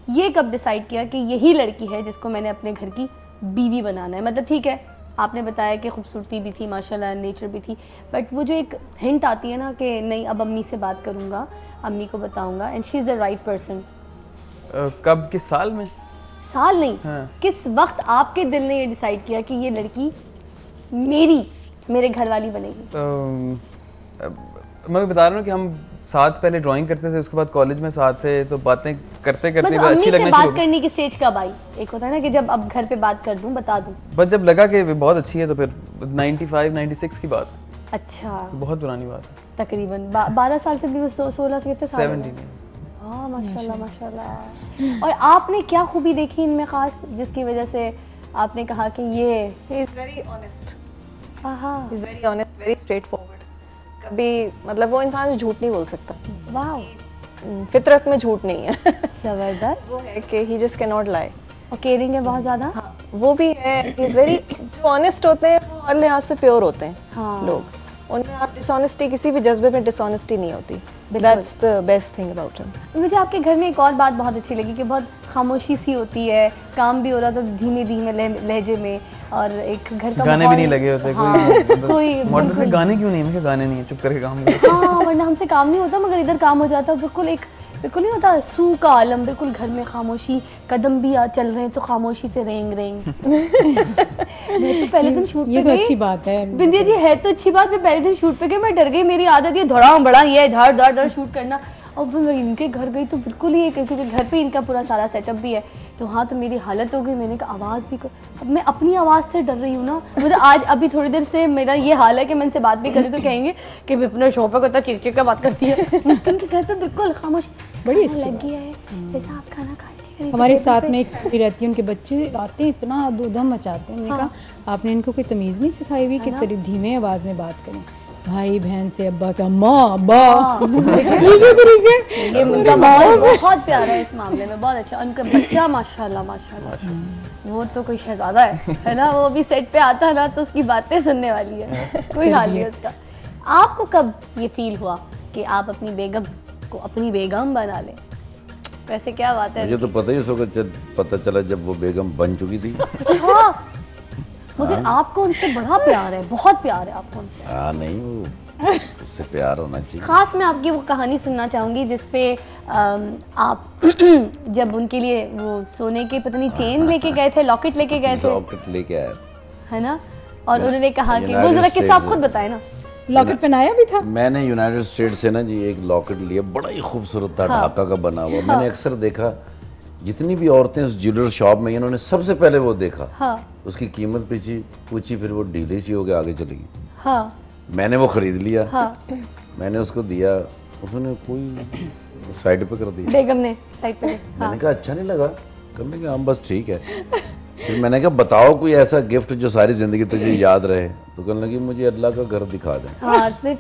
ये कब डिसाइड किया कि यही लड़की है जिसको मैंने अपने घर की बीवी बनाना है? मतलब ठीक है, आपने बताया कि खूबसूरती भी थी माशाल्लाह, नेचर भी थी, बट वो जो एक हिंट आती है ना कि नहीं अब अम्मी से बात करूँगा, अम्मी को बताऊँगा and she is the right person. कब, किस साल में? साल नहीं, हाँ। किस वक्त आपके दिल ने ये डिसाइड किया कि ये लड़की मेरे घर वाली बनेगी? मैं बता रहा हूँ कि हम साथ पहले ड्राइंग करते थे, उसके बाद कॉलेज में साथ थे, तो बातें करते करते मतलब अच्छी लगना से शुरू बात हो गई। करने की स्टेज कब आई? एक होता है ना कि जब अब घर पे बात कर दूं, बता दूं। बस जब लगा कि बहुत अच्छी है तो फिर 95-96 की बात, अच्छा, बहुत पुरानी बात है। तकरीबन 12 साल से भी 16 से कितने साल? 17। हाँ माशाल्लाह माशाल्लाह। और आपने क्या खूबी देखी इनमें खास जिसकी वजह से आपने कहा कि ये He is very honest. हाँ, He is very honest, very straightforward. कभी मतलब वो इंसान झूठ नहीं बोल सकता। वाह, फितरत में झूठ नहीं है। जबरदस्त। वो है कि he just cannot lie. और केयरिंग है बहुत ज्यादा। हाँ, वो भी है। He is very जो ऑनेस्ट होते हैं वो हर लिहाज से प्योर होते हैं। हाँ। लोग उनमें आप डिसऑनेस्टी, किसी भी जज्बे में डिसऑनेस्टी नहीं होती। That's the best thing about him. मुझे आपके घर में एक और बात बहुत अच्छी लगी कि बहुत खामोशी सी होती है, काम भी हो रहा था धीमे धीमे लहजे में, और एक घर का गाने भी नहीं लगे होते। कोई मॉडल से गाने क्यों नहीं? मैं गाने नहीं है, चुप करके काम करो। हाँ, वरना हमसे काम नहीं होता, मगर इधर काम हो जाता। बिल्कुल नहीं होता सू का आलम, बिल्कुल घर में खामोशी, कदम भी चल रहे हैं तो खामोशी से रेंग रेंग। तो पहले दिन शूट पे ये तो गई, अच्छी बात है बिंदिया जी, है तो अच्छी बात। मैं पहले दिन शूट पे गई, मैं डर गई, मेरी आदत ये धड़ाम बड़ा ये धड़ शूट करना। और मैं इनके घर गई तो बिल्कुल ही, क्योंकि घर पे इनका पूरा सारा सेटअप भी है, तो हाँ तो मेरी हालत हो गई। मैंने कहा आवाज़ भी अब मैं अपनी आवाज़ से डर रही हूँ ना। मुझे आज अभी थोड़ी देर से मेरा ये हाल है कि मैं इनसे बात भी करी तो कहेंगे कि विपना शो पे को चिक का बात करती है। उनके घर पे बिल्कुल खामोश, बड़ी अच्छी लग गया है जैसा आप खाना खा लीजिए। हमारे साथ में एक कुड़ी रहती है, उनके बच्चे आते हैं इतना दूधम मचाते हैं। मैंने हाँ। कहा आपने इनको कोई तमीज़ नहीं सिखाई हुई कि तेरी धीमे आवाज़ में बात करें? भाई बहन से अब्बा से अम्मा अब्बा। ये उनका माहौल बहुत प्यारा है इस मामले में, बहुत अच्छा। उनका बच्चा माशाल्लाह माशाल्लाह, वो तो कोई शहजादा है ना। वो भी सेट पे आता है ना तो उसकी बातें सुनने वाली है, कोई हाल नहीं उसका। आपको कब ये फील हुआ कि आप अपनी बेगम को अपनी बेगम बना लें? वैसे क्या बात है? मुझे तो पता ही उस वक्त पता चला जब वो बेगम बन चुकी थी। हाँ, मगर आपको उनसे बड़ा प्यार है, बहुत प्यार है आपको उनसे। हाँ नहीं, वो उससे प्यार होना चाहिए। खास मैं आपकी वो कहानी सुनना चाहूँगी जिसपे आप जब उनके लिए वो सोने के पता नहीं चेन लेके गए थे, लॉकेट लेके गए थे, लॉकेट लेके आया है ना, और उन्होंने कहा कि वो यूनाइटेड जरा किस्सा आप स्टेट्स खुद बताएं ना। लॉकेट पहनाया भी था? मैंने यूनाइटेड स्टेट्स से ना जी एक लॉकेट लिया, बड़ा ही खूबसूरत था, ढाका का बना हुआ। मैंने अक्सर देखा जितनी भी औरतें उस ज्वेलर शॉप में, इन्होंने सबसे पहले वो देखा। हाँ। उसकी कीमत पूछी, फिर वो डीले सी हो गया, आगे चली गई। हाँ। मैंने वो खरीद लिया। हाँ। मैंने उसको दिया, उसने कोई साइड पे कर दिया। बेगम ने साइड पे। मैंने कहा अच्छा नहीं लगा, करने का हम बस ठीक है। फिर मैंने कहा बताओ कोई ऐसा गिफ्ट जो सारी जिंदगी तुझे याद रहे। तो कहने लगी मुझे अल्लाह का घर दिखा दें। हाँ, इतने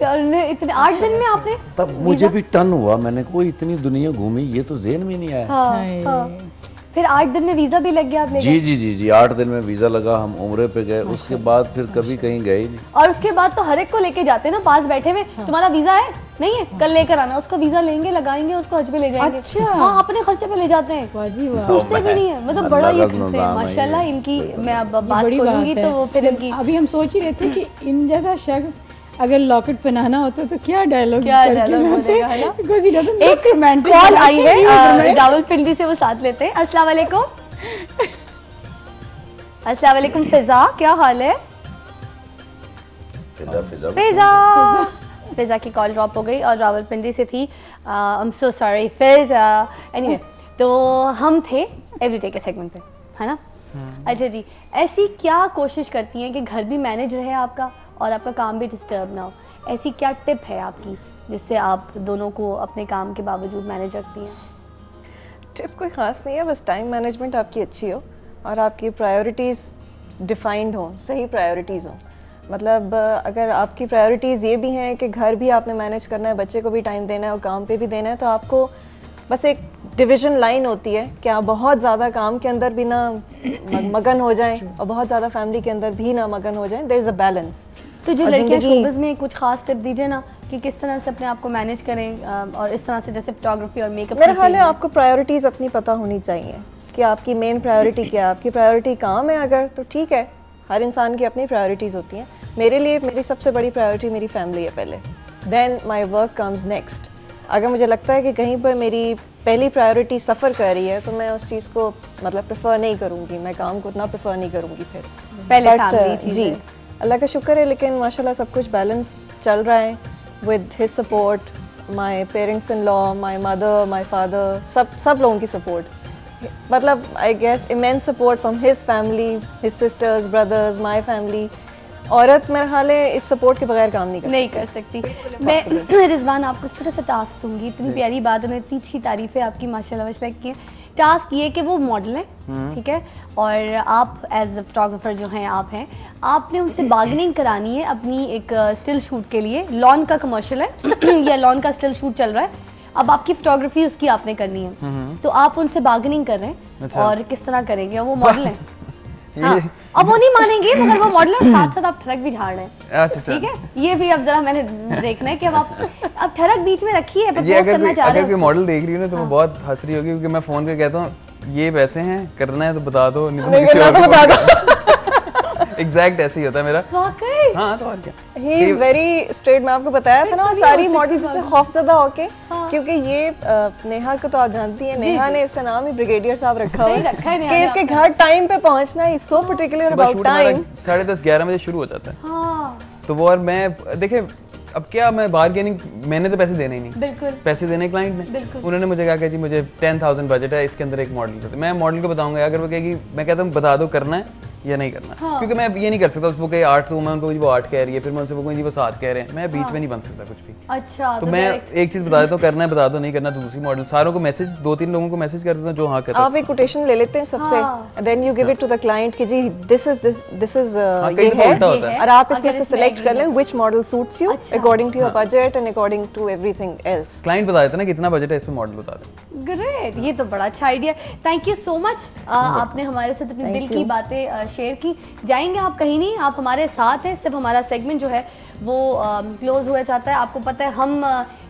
8 दिन में आपने? तब मुझे भी टन हुआ, मैंने कोई इतनी दुनिया घूमी, ये तो ज़हन में नहीं आया। हाँ, हाँ। फिर 8 दिन में वीजा भी लग गया आप ले जी जी जी जी 8 दिन में वीजा लगा, हम उम्रे पे गए। उसके बाद फिर कभी कहीं गए ही नहीं। और उसके बाद तो हर एक को लेके जाते हैं ना, पास बैठे हुए, तुम्हारा वीजा है नहीं है, कल लेकर आना। उसका वीजा लेंगे, लगाएंगे, उसको हज पे ले जाएंगे। अच्छा। हाँ, अपने खर्चे पे ले जाते हैं, पूछते भी नहीं है। मतलब बड़ा ये चीज़ है माशाल्लाह इनकी। मैं अब बात करूंगी तो वो फिर इनकी। अभी हम सोच ही रहे थे कि इन जैसा शख्स अगर लॉकेट पहनाना होता तो क्या डायलॉग बोलेगा, है ना? एक रोमांटिक कॉल आई है रावलपिंडी से, वो साथ लेते हैं। अस्सलाम वालेकुम। अस्सलाम वालेकुम फिजा, क्या हाल है? फिजा की कॉल ड्रॉप हो गई और रावलपिंडी से थी। I am so sorry Fiza. Anyway, तो हम थे एवरीडे के सेगमेंट पे, है ना? अच्छा जी, ऐसी क्या कोशिश करती हैं कि घर भी मैनेज रहे आपका और आपका काम भी डिस्टर्ब ना हो? ऐसी क्या टिप है आपकी जिससे आप दोनों को अपने काम के बावजूद मैनेज रखती हैं? टिप कोई ख़ास नहीं है, बस टाइम मैनेजमेंट आपकी अच्छी हो और आपकी प्रायोरिटीज़ डिफाइंड हो, सही प्रायोरिटीज़ हो। मतलब अगर आपकी प्रायोरिटीज़ ये भी हैं कि घर भी आपने मैनेज करना है, बच्चे को भी टाइम देना है और काम पे भी देना है, तो आपको बस एक डिवीज़न लाइन होती है कि आप बहुत ज़्यादा काम के अंदर भी ना मगन हो जाएं और बहुत ज़्यादा फैमिली के अंदर भी ना मगन हो जाएं। There is a balance. तो जो लड़कियां शोबिज़ में कुछ खास टिप दीजिए ना कि किस तरह से अपने आप को मैनेज करें और इस तरह से जैसे फोटोग्राफी और मेकअप? मेरा ख्याल है आपको प्रायोरिटीज़ अपनी पता होनी चाहिए कि आपकी मेन प्रायोरिटी क्या है। आपकी प्रायोरिटी काम है अगर, तो ठीक है, हर इंसान की अपनी प्रायोरिटीज़ होती हैं। मेरे लिए मेरी सबसे बड़ी प्रायोरिटी मेरी फैमिली है पहले, then my work comes next. अगर मुझे लगता है कि कहीं पर मेरी पहली प्रायोरिटी सफ़र कर रही है तो मैं उस चीज़ को मतलब प्रेफर नहीं करूँगी, मैं काम को उतना प्रेफर नहीं करूँगी फिर। पहले But, family चीज़ जी है। अल्लाह का शुक्र है, लेकिन माशाल्लाह सब कुछ बैलेंस चल रहा है with his support, my parents in law, my mother, my father, सब लोगों की सपोर्ट। मतलब I guess immense support from his family, his sisters, brothers, my family. औरत मेरा ख्याल है इस सपोर्ट के बगैर काम नहीं कर सकती। मैं रिजवान आपको छोटा सा टास्क दूंगी, इतनी प्यारी बात, उन्होंने इतनी अच्छी तारीफ़ें आपकी माशाल्लाह माशाल्लाह की है। टास्क ये कि वो मॉडल है, ठीक है, और आप एज अ फोटोग्राफर जो हैं आप हैं, आपने उनसे बार्गेनिंग करानी है अपनी एक स्टिल शूट के लिए। लॉन का कमर्शियल है या लॉन का स्टिल शूट चल रहा है, अब आपकी फोटोग्राफी उसकी आपने करनी है, तो आप उनसे बार्गेनिंग कर रहे हैं। अच्छा। और किस तरह करेंगे? वो मॉडल है हाँ, अब वो नहीं मानेंगे मगर वो मॉडल है, साथ साथ आप ठरक भी झाड़ रहे हैं। अच्छा, ठीक है, ये भी अब जरा मैंने देखना है कि अब ठरक बीच में रखी है, ये प्रपोज करना चाह रहे अगर कोई हैं। मॉडल देख रही है ना तो वो बहुत हंस रही होगी, क्योंकि मैं फोन पे कहता हूँ ये वैसे हैं, करना है तो बता दो, नहीं नहीं करना तो बता दो। एग्जैक्ट ऐसे ही होता है मेरा। वाकई हाँ तो और क्या, ही इज वेरी स्ट्रेट। मैं आपको बताया था ना, बिल्कुल सारी ही हो मॉडल्स सकती से खौफजदा होके, हाँ। क्योंकि ये नेहा को तो आप जानती हैं, नेहा ने इसका नाम ही ब्रिगेडियर साहब रखा हुआ सही रखा है नेहा कि ने इसके आपका। घर टाइम पे पहुंचना इज सो पर्टिकुलर सुबह अबाउट शूट हमारा टाइम। 10:30 11 बजे शुरू हो जाता है, हाँ तो वो और मैं देखे अब क्या, मैं बार्गेनिंग, मैंने तो पैसे देने ही नहीं, बिल्कुल पैसे देने क्लाइंट ने, बिल्कुल। उन्होंने मुझे कहा कि जी मुझे 10,000 बजट है, इसके अंदर एक मॉडल है। मैं मॉडल को बताऊंगा, अगर वो कहेगी, मैं कहता हूँ बता दो करना है या नहीं करना, हाँ। क्योंकि मैं ये नहीं कर सकता उसको कहीं 8 तो मैं उनको वो 8 कह रही है, फिर मैं उनसे वो जी वो 7 कह रहे हैं, मैं बीच में नहीं बन सकता कुछ भी। अच्छा, तो मैं एक चीज बता देता हूँ, करना है बता दो, नहीं करना तो दूसरी मॉडल। सारों को मैसेज, 2-3 लोगों को मैसेज कर देता हूँ जो हाँ करते हैं। आप एक कोटेशन ले लेते हैं सबसे, then you give it to the client कि जी दिस इज कई ये दफा है, उल्टा होता है। और आप इसमें अगर से इसमें सिलेक्ट कर लें agreement which model suits you अच्छा। According to your budget and according to everything else. Client बता देता ना कितना बजट है, इसमें मॉडल बता दो। ग्रेट, ये तो बड़ा अच्छा idea. Thank you so much, आपने हमारे साथ अपने दिल की बातें शेयर की। जाएंगे आप कहीं नहीं, आप हमारे साथ हैं, सिर्फ हमारा सेगमेंट जो है वो क्लोज हुआ चाहता है। आपको पता है हम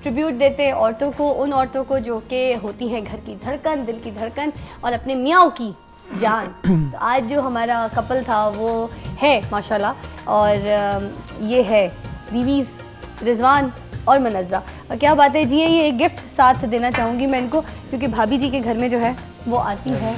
ट्रिब्यूट देते हैं औरतों को, उन औरतों को जो कि होती हैं घर की धड़कन, दिल की धड़कन और अपने मियाँ की जान। तो आज जो हमारा कपल था वो है माशाल्लाह, और ये है दीवीज़, रिजवान और मनज़्ज़ा। और क्या बात है जी, ये एक गिफ्ट साथ देना चाहूँगी मैं इनको, क्योंकि भाभी जी के घर में जो है वो आती है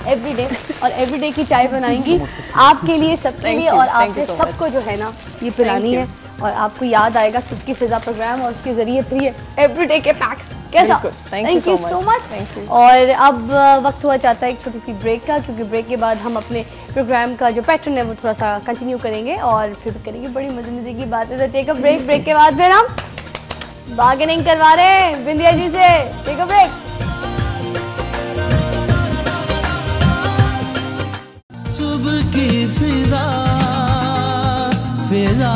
एवरीडे, और एवरीडे की चाय बनाएंगी आपके लिए, सबके लिए, और आपने सबको जो है ना ये पिलानी है। और आपको याद आएगा सुबह की फिजा प्रोग्राम, और उसके जरिए फिर ये एवरीडे के पैक्स कैसा। Thank you so much. और अब वक्त हुआ चाहता है एक छोटी सी ब्रेक का, क्योंकि ब्रेक के बाद हम अपने प्रोग्राम का जो पैटर्न है वो थोड़ा सा कंटिन्यू करेंगे और फिर करेंगे बड़ी मजे की बात है। टेक अ ब्रेक, ब्रेक के बाद फिर हम बार्गेनिंग करवा रहे हैं बिंदिया जी से। Take a break. सुबह की फिजा फिजा